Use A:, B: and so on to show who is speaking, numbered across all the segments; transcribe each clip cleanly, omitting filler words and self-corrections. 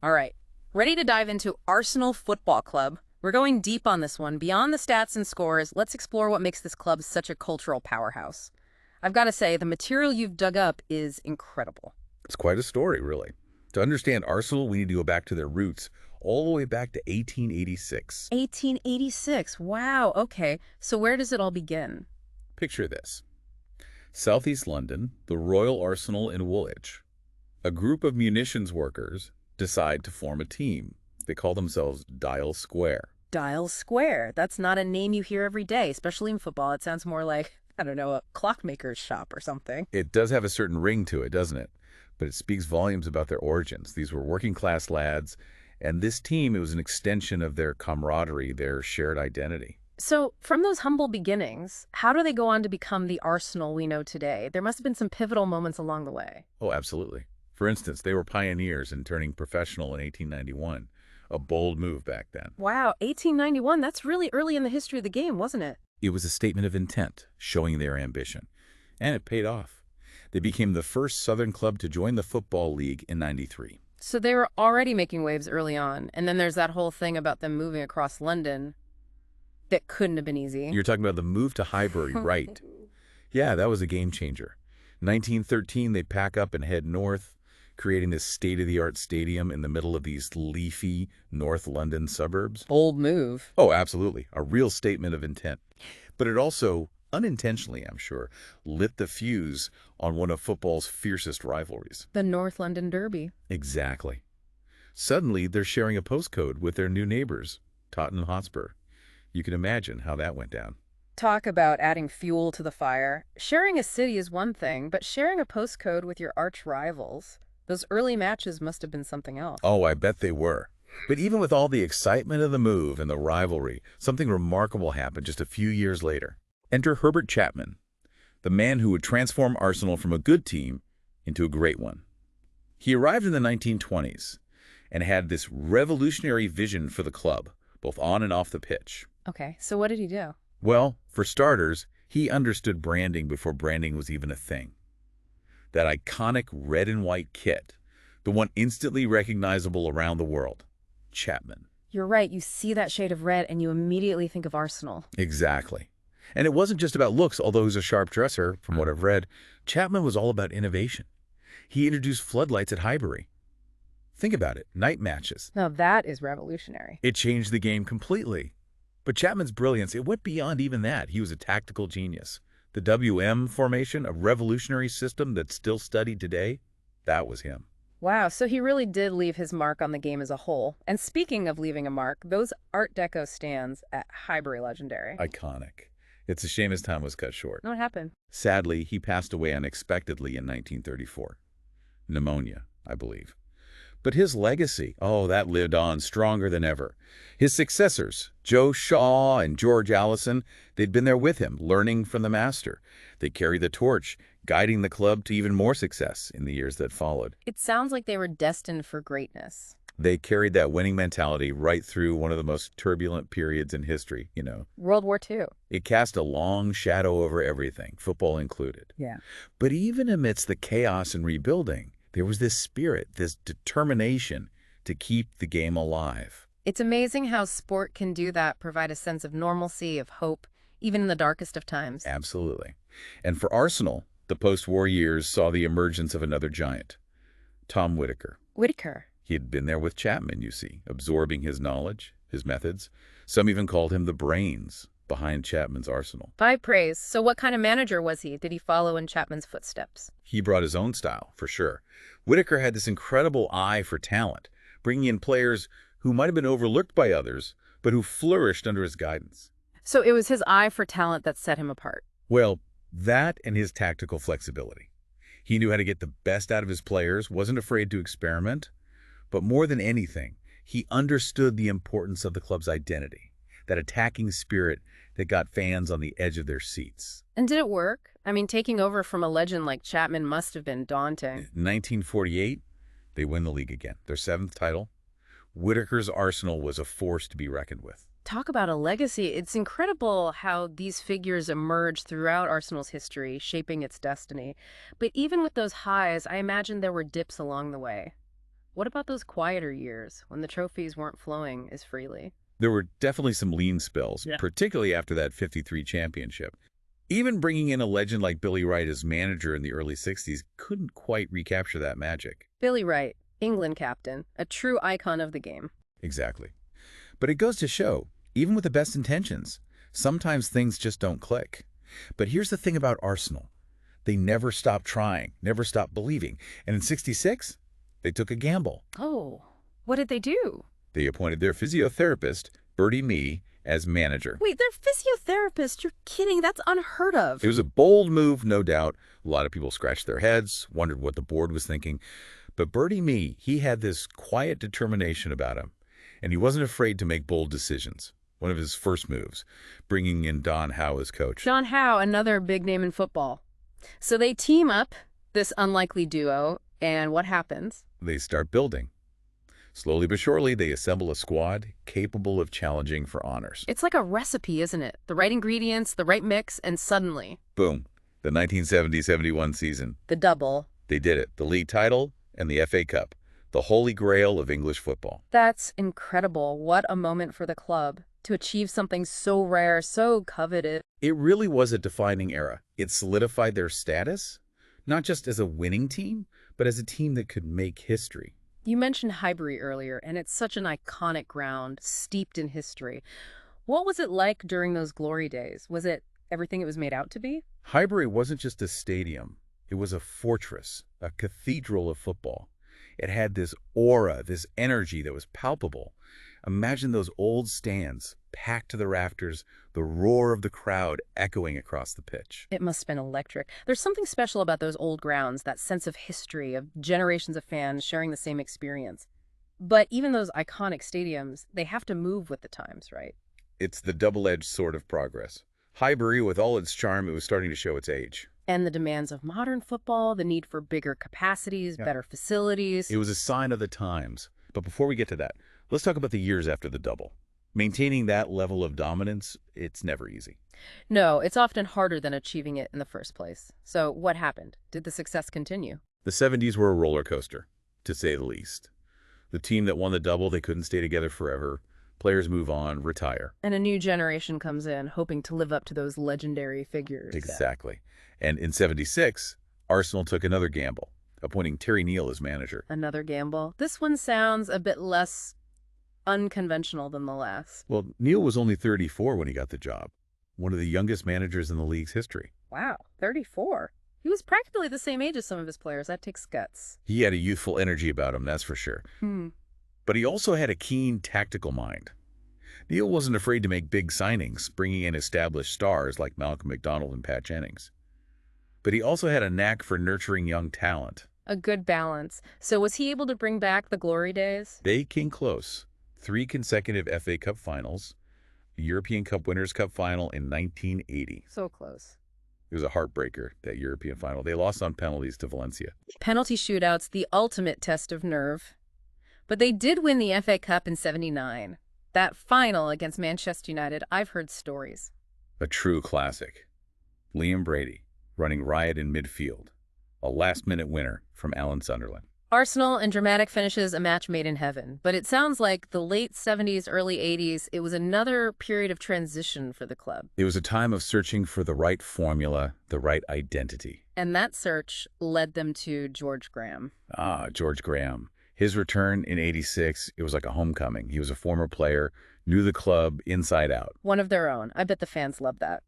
A: All right, ready to dive into Arsenal Football Club. We're going deep on this one. Beyond the stats and scores, let's explore what makes this club such a cultural powerhouse. I've got to say, the material you've dug up is incredible.
B: It's quite a story, really. To understand Arsenal, we need to go back to their roots, all the way back to 1886.
A: 1886. Wow, okay. So where does it all begin?
B: Picture this. Southeast London, the Royal Arsenal in Woolwich. A group of munitions workers decide to form a team. They call themselves Dial Square.
A: Dial Square. That's not a name you hear every day, especially in football. It sounds more like, I don't know, a clockmaker's shop or something.
B: It does have a certain ring to it, doesn't it? But it speaks volumes about their origins. These were working-class lads, and this team, it was an extension of their camaraderie, their shared identity.
A: So, from those humble beginnings, how do they go on to become the Arsenal we know today? There must have been some pivotal moments along the way.
B: Oh, absolutely. For instance, they were pioneers in turning professional in 1891, a bold move back then.
A: Wow, 1891, that's really early in the history of the game, wasn't it?
B: It was a statement of intent, showing their ambition. And it paid off. They became the first Southern club to join the Football League in '93.
A: So they were already making waves early on, and then there's that whole thing about them moving across London that couldn't have been easy.
B: You're talking about the move to Highbury, right? Yeah, that was a game changer. 1913, they pack up and head north, creating this state-of-the-art stadium in the middle of these leafy North London suburbs.
A: Bold move.
B: Oh, absolutely. A real statement of intent. But it also, unintentionally, I'm sure, lit the fuse on one of football's fiercest rivalries.
A: The North London Derby.
B: Exactly. Suddenly, they're sharing a postcode with their new neighbors, Tottenham Hotspur. You can imagine how that went down.
A: Talk about adding fuel to the fire. Sharing a city is one thing, but sharing a postcode with your arch rivals, those early matches must have been something else.
B: Oh, I bet they were. But even with all the excitement of the move and the rivalry, something remarkable happened just a few years later. Enter Herbert Chapman, the man who would transform Arsenal from a good team into a great one. He arrived in the 1920s and had this revolutionary vision for the club, both on and off the pitch.
A: Okay, so what did he do?
B: Well, for starters, he understood branding before branding was even a thing. That iconic red and white kit, the one instantly recognizable around the world. Chapman.
A: You're right, you see that shade of red and you immediately think of Arsenal.
B: Exactly. And it wasn't just about looks, although he's a sharp dresser, from what I've read. Chapman was all about innovation. He introduced floodlights at Highbury. Think about it, night matches.
A: Now that is revolutionary.
B: It changed the game completely. But Chapman's brilliance, it went beyond even that. He was a tactical genius. The WM formation, a revolutionary system that's still studied today, that was him.
A: Wow, so he really did leave his mark on the game as a whole. And speaking of leaving a mark, those Art Deco stands at Highbury legendary.
B: Iconic. It's a shame his time was cut short.
A: What happened?
B: Sadly, he passed away unexpectedly in 1934. Pneumonia, I believe. But his legacy, oh, that lived on stronger than ever. His successors, Joe Shaw and George Allison, they'd been there with him, learning from the master. They carried the torch, guiding the club to even more success in the years that followed.
A: It sounds like they were destined for greatness.
B: They carried that winning mentality right through one of the most turbulent periods in history, you know.
A: World War II.
B: It cast a long shadow over everything, football included.
A: Yeah.
B: But even amidst the chaos and rebuilding, there was this spirit, this determination to keep the game alive.
A: It's amazing how sport can do that, provide a sense of normalcy, of hope, even in the darkest of times.
B: Absolutely. And for Arsenal, the post-war years saw the emergence of another giant, Tom Whitaker.
A: Whitaker.
B: He had been there with Chapman, you see, absorbing his knowledge, his methods. Some even called him the brains behind Chapman's Arsenal.
A: By praise. So what kind of manager was he? Did he follow in Chapman's footsteps?
B: He brought his own style, for sure. Whitaker had this incredible eye for talent, bringing in players who might have been overlooked by others, but who flourished under his guidance.
A: So it was his eye for talent that set him apart.
B: Well, that and his tactical flexibility. He knew how to get the best out of his players, wasn't afraid to experiment, but more than anything, he understood the importance of the club's identity, that attacking spirit that got fans on the edge of their seats.
A: And did it work? I mean, taking over from a legend like Chapman must have been daunting.
B: In 1948, they win the league again, their 7th title. Whitaker's Arsenal was a force to be reckoned with.
A: Talk about a legacy. It's incredible how these figures emerged throughout Arsenal's history, shaping its destiny. But even with those highs, I imagine there were dips along the way. What about those quieter years when the trophies weren't flowing as freely?
B: There were definitely some lean spells,
C: Yeah.
B: particularly after that '53 championship. Even bringing in a legend like Billy Wright as manager in the early '60s couldn't quite recapture that magic.
A: Billy Wright, England captain, a true icon of the game.
B: Exactly. But it goes to show, even with the best intentions, sometimes things just don't click. But here's the thing about Arsenal. They never stopped trying, never stopped believing. And in '66, they took a gamble.
A: Oh, what did they do?
B: They appointed their physiotherapist, Bertie Mee, as manager.
A: Wait, they're physiotherapists? You're kidding. That's unheard of.
B: It was a bold move, no doubt. A lot of people scratched their heads, wondered what the board was thinking. But Bertie Mee, he had this quiet determination about him, and he wasn't afraid to make bold decisions. One of his first moves, bringing in Don Howe as coach.
A: John Howe, another big name in football. So they team up, this unlikely duo, and what happens?
B: They start building. Slowly but surely, they assemble a squad capable of challenging for honors.
A: It's like a recipe, isn't it? The right ingredients, the right mix, and suddenly,
B: Boom. The 1970-71 season.
A: the double.
B: They did it. The league title and the FA Cup. The holy grail of English football.
A: That's incredible. What a moment for the club to achieve something so rare, so coveted.
B: It really was a defining era. It solidified their status, not just as a winning team, but as a team that could make history.
A: You mentioned Highbury earlier, and it's such an iconic ground, steeped in history. What was it like during those glory days? Was it everything it was made out to be?
B: Highbury wasn't just a stadium. It was a fortress, a cathedral of football. It had this aura, this energy that was palpable. Imagine those old stands, packed to the rafters, the roar of the crowd echoing across the pitch.
A: It must have been electric. There's something special about those old grounds, that sense of history, of generations of fans sharing the same experience. But even those iconic stadiums, they have to move with the times, right?
B: It's the double-edged sword of progress. Highbury, with all its charm, it was starting to show its age.
A: And the demands of modern football, the need for bigger capacities, better facilities.
B: It was a sign of the times. But before we get to that, let's talk about the years after the double. Maintaining that level of dominance, it's never easy.
A: No, it's often harder than achieving it in the first place. So what happened? Did the success continue?
B: The '70s were a roller coaster, to say the least. The team that won the double, they couldn't stay together forever. Players move on, retire.
A: And a new generation comes in, hoping to live up to those legendary figures.
B: Exactly. And in '76, Arsenal took another gamble, appointing Terry Neal as manager.
A: Another gamble. This one sounds a bit less unconventional than the last.
B: Well, Neal was only 34 when he got the job, one of the youngest managers in the league's history.
A: Wow, 34. He was practically the same age as some of his players. That takes guts.
B: He had a youthful energy about him, that's for sure. But he also had a keen tactical mind. Neal wasn't afraid to make big signings, bringing in established stars like Malcolm McDonald and Pat Jennings. But he also had a knack for nurturing young talent.
A: A good balance. So was he able to bring back the glory days?
B: They came close. 3 consecutive FA Cup finals, the European Cup Winners' Cup final in 1980.
A: So close.
B: It was a heartbreaker, that European final. They lost on penalties to Valencia.
A: Penalty shootouts, the ultimate test of nerve. But they did win the FA Cup in '79. That final against Manchester United, I've heard stories.
B: A true classic. Liam Brady running riot in midfield. A last-minute winner from Alan Sunderland.
A: Arsenal and dramatic finishes, a match made in heaven. But it sounds like the late '70s, early '80s, it was another period of transition for the club.
B: It was a time of searching for the right formula, the right identity.
A: And that search led them to George Graham.
B: George Graham. His return in '86, it was like a homecoming. He was a former player, knew the club inside out.
A: One of their own. I bet the fans love that.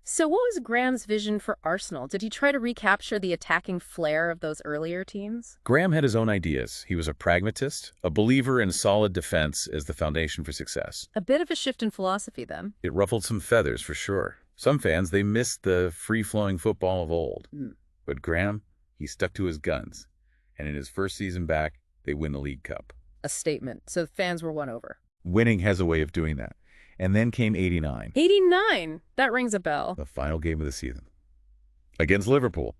A: So what was Graham's vision for Arsenal? Did he try to recapture the attacking flair of those earlier teams?
B: Graham had his own ideas. He was a pragmatist, a believer in solid defense as the foundation for success.
A: A bit of a shift in philosophy then.
B: It ruffled some feathers, for sure. Some fans, they missed the free-flowing football of old. But Graham, he stuck to his guns. And in his first season back, they win the League Cup.
A: A statement. So fans were won over.
B: Winning has a way of doing that. And then came '89.
A: '89? That rings a bell.
B: The final game of the season. Against Liverpool.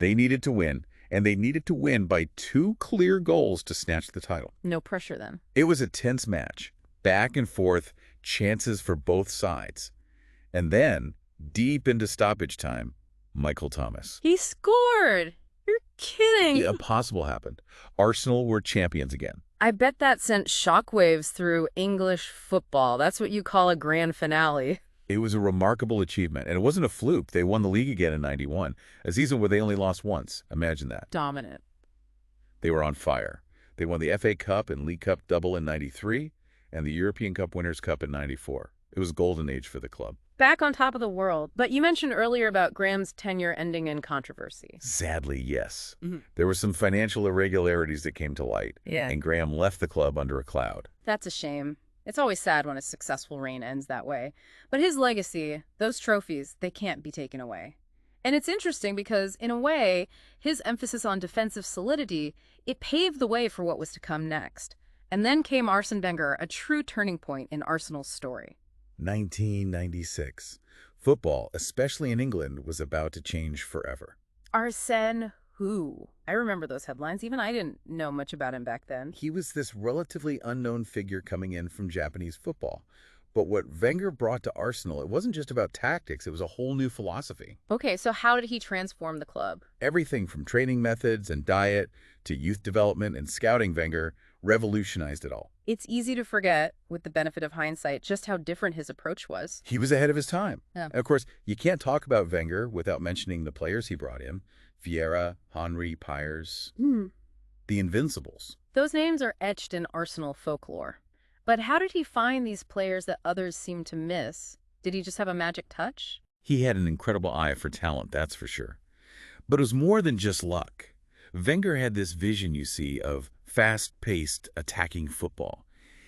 B: They needed to win, and they needed to win by 2 clear goals to snatch the title.
A: No pressure then.
B: It was a tense match. Back and forth, chances for both sides. And then, deep into stoppage time, Michael Thomas.
A: He scored! You're kidding.
B: The impossible happened. Arsenal were champions again.
A: I bet that sent shockwaves through English football. That's what you call a grand finale.
B: It was a remarkable achievement, and it wasn't a fluke. They won the league again in '91, a season where they only lost once. Imagine that.
A: Dominant.
B: They were on fire. They won the FA Cup and League Cup double in '93 and the European Cup Winners' Cup in '94. It was a golden age for the club.
A: Back on top of the world. But you mentioned earlier about Graham's tenure ending in controversy.
B: Sadly, yes.
A: Mhm.
B: There were some financial irregularities that came to light,
A: Yeah.
B: and Graham left the club under a cloud.
A: That's a shame. It's always sad when a successful reign ends that way. But his legacy, those trophies, they can't be taken away. And it's interesting because, in a way, his emphasis on defensive solidity, it paved the way for what was to come next. And then came Arsene Wenger, a true turning point in Arsenal's story.
B: 1996. Football, especially in England, was about to change forever.
A: Arsene who? I remember those headlines. Even I didn't know much about him back then.
B: He was this relatively unknown figure coming in from Japanese football. But what Wenger brought to Arsenal, it wasn't just about tactics, it was a whole new philosophy.
A: Okay, so how did he transform the club?
B: Everything from training methods and diet to youth development and scouting, Wenger revolutionized it all.
A: It's easy to forget, with the benefit of hindsight, just how different his approach was.
B: He was ahead of his time.
A: Yeah.
B: And of course, you can't talk about Wenger without mentioning the players he brought in. Vieira, Henry, Pires, the Invincibles.
A: Those names are etched in Arsenal folklore. But how did he find these players that others seem to miss? Did he just have a magic touch?
B: He had an incredible eye for talent, that's for sure. But it was more than just luck. Wenger had this vision, you see, of fast-paced attacking football.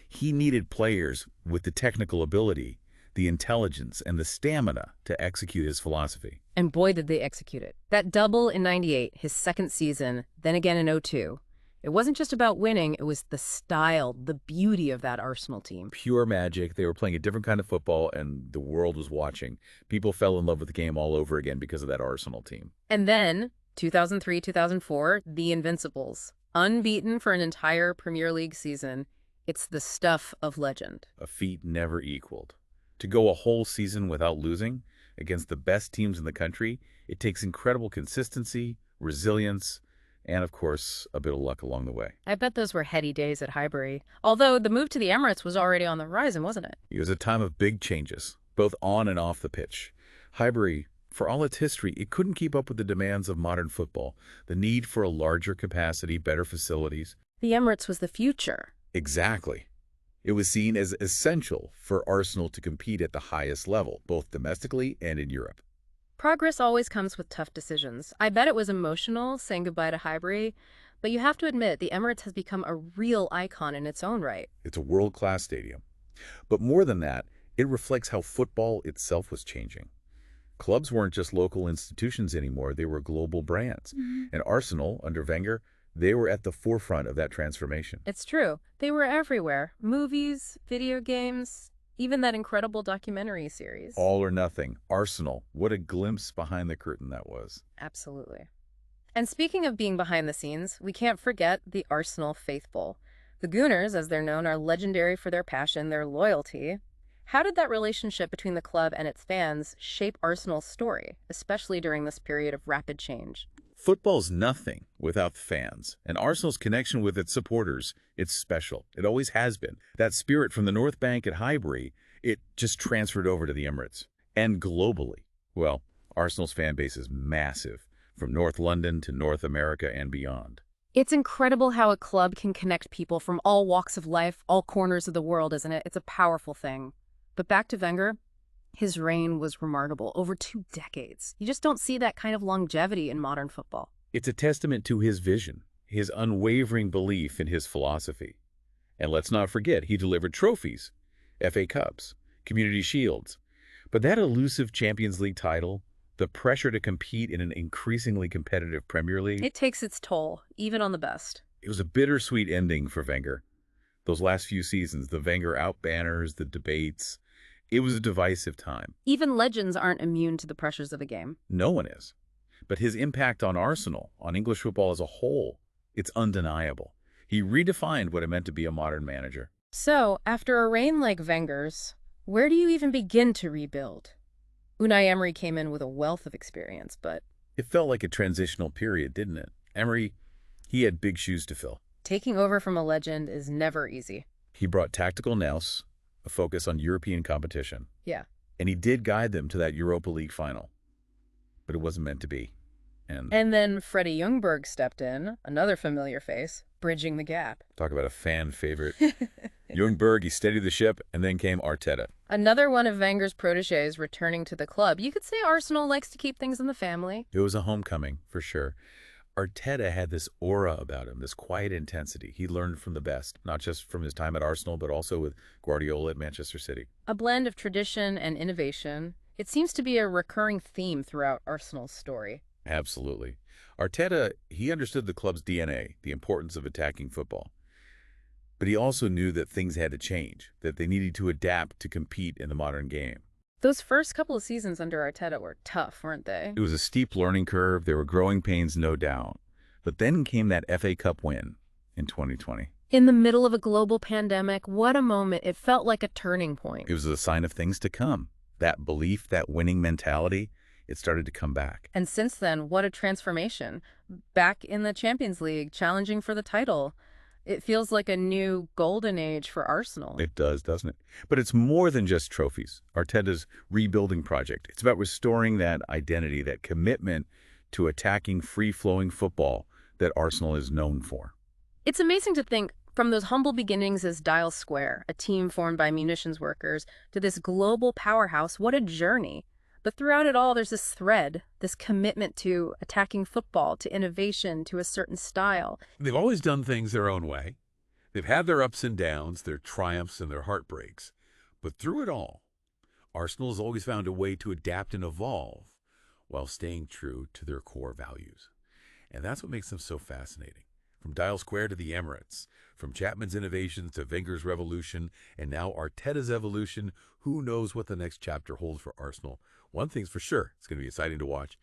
B: He needed players with the technical ability, the intelligence, and the stamina to execute his philosophy.
A: And boy, did they execute it. That double in '98, his second season, then again in '02. It wasn't just about winning, it was the style, the beauty of that Arsenal team.
B: Pure magic. They were playing a different kind of football, and the world was watching. People fell in love with the game all over again because of that Arsenal team.
A: And then, 2003, 2004, the Invincibles. Unbeaten for an entire Premier League season. It's the stuff of legend.
B: A feat never equaled. To go a whole season without losing against the best teams in the country, it takes incredible consistency, resilience, and, of course, a bit of luck along the way.
A: I bet those were heady days at Highbury. Although the move to the Emirates was already on the horizon, wasn't it?
B: It was a time of big changes, both on and off the pitch. Highbury, for all its history, it couldn't keep up with the demands of modern football, the need for a larger capacity, better facilities.
A: The Emirates was the future.
B: Exactly. It was seen as essential for Arsenal to compete at the highest level, both domestically and in Europe.
A: Progress always comes with tough decisions. I bet it was emotional saying goodbye to Highbury, but you have to admit the Emirates has become a real icon in its own right.
B: It's a world-class stadium. But more than that, it reflects how football itself was changing. Clubs weren't just local institutions anymore, they were global brands. And Arsenal, under Wenger, they were at the forefront of that transformation.
A: It's true. They were everywhere. Movies, video games, even that incredible documentary series.
B: All or nothing. Arsenal. What a glimpse behind the curtain that was.
A: Absolutely. And speaking of being behind the scenes, we can't forget the Arsenal faithful. The Gooners, as they're known, are legendary for their passion, their loyalty. How did that relationship between the club and its fans shape Arsenal's story, especially during this period of rapid change?
B: Football's nothing without fans, and Arsenal's connection with its supporters, it's special. It always has been. That spirit from the North Bank at Highbury, it just transferred over to the Emirates. And globally. Well, Arsenal's fan base is massive, from North London to North America and beyond.
A: It's incredible how a club can connect people from all walks of life, all corners of the world, isn't it? It's a powerful thing. But back to Wenger. His reign was remarkable, over 2 decades. You just don't see that kind of longevity in modern football.
B: It's a testament to his vision, his unwavering belief in his philosophy. And let's not forget, he delivered trophies, FA Cups, Community Shields. But that elusive Champions League title, the pressure to compete in an increasingly competitive Premier League,
A: It takes its toll, even on the best.
B: it was a bittersweet ending for Wenger. Those last few seasons, the Wenger out banners, the debates, it was a divisive time.
A: Even legends aren't immune to the pressures of the game.
B: No one is. But his impact on Arsenal, on English football as a whole, it's undeniable. He redefined what it meant to be a modern manager.
A: So, after a reign like Wenger's, where do you even begin to rebuild? Unai Emery came in with a wealth of experience, but
B: It felt like a transitional period, didn't it? Emery, he had big shoes to fill.
A: Taking over from a legend is never easy.
B: He brought tactical nous, a focus on European competition,
A: Yeah.
B: and he did guide them to that Europa League final. But it wasn't meant to be.
A: And then Freddie Ljungberg stepped in, another familiar face, bridging the gap.
B: Talk about a fan favorite. Ljungberg, he steadied the ship, and then came Arteta.
A: Another one of Wenger's protégés returning to the club. You could say Arsenal likes to keep things in the family.
B: It was a homecoming, for sure. Arteta had this aura about him, this quiet intensity. He learned from the best, not just from his time at Arsenal, but also with Guardiola at Manchester City.
A: A blend of tradition and innovation. It seems to be a recurring theme throughout Arsenal's story.
B: Absolutely. Arteta, he understood the club's DNA, the importance of attacking football. But he also knew that things had to change, that they needed to adapt to compete in the modern game.
A: Those first couple of seasons under Arteta were tough, weren't they?
B: It was a steep learning curve. There were growing pains, no doubt. But then came that FA Cup win in 2020.
A: In the middle of a global pandemic, what a moment. It felt like a turning point.
B: It was a sign of things to come. That belief, that winning mentality, it started to come back.
A: And since then, what a transformation. Back in the Champions League, challenging for the title. It feels like a new golden age for Arsenal.
B: It does, doesn't it? But it's more than just trophies. Arteta's rebuilding project. It's about restoring that identity, that commitment to attacking free-flowing football that Arsenal is known for.
A: It's amazing to think from those humble beginnings as Dial Square, a team formed by munitions workers, to this global powerhouse. What a journey. But throughout it all, there's this thread, this commitment to attacking football, to innovation, to a certain style.
C: They've always done things their own way. They've had their ups and downs, their triumphs and their heartbreaks. But through it all, Arsenal has always found a way to adapt and evolve while staying true to their core values. And that's what makes them so fascinating. From Dial Square to the Emirates, from Chapman's innovations to Wenger's revolution, and now Arteta's evolution, who knows what the next chapter holds for Arsenal. One thing's for sure, it's going to be exciting to watch.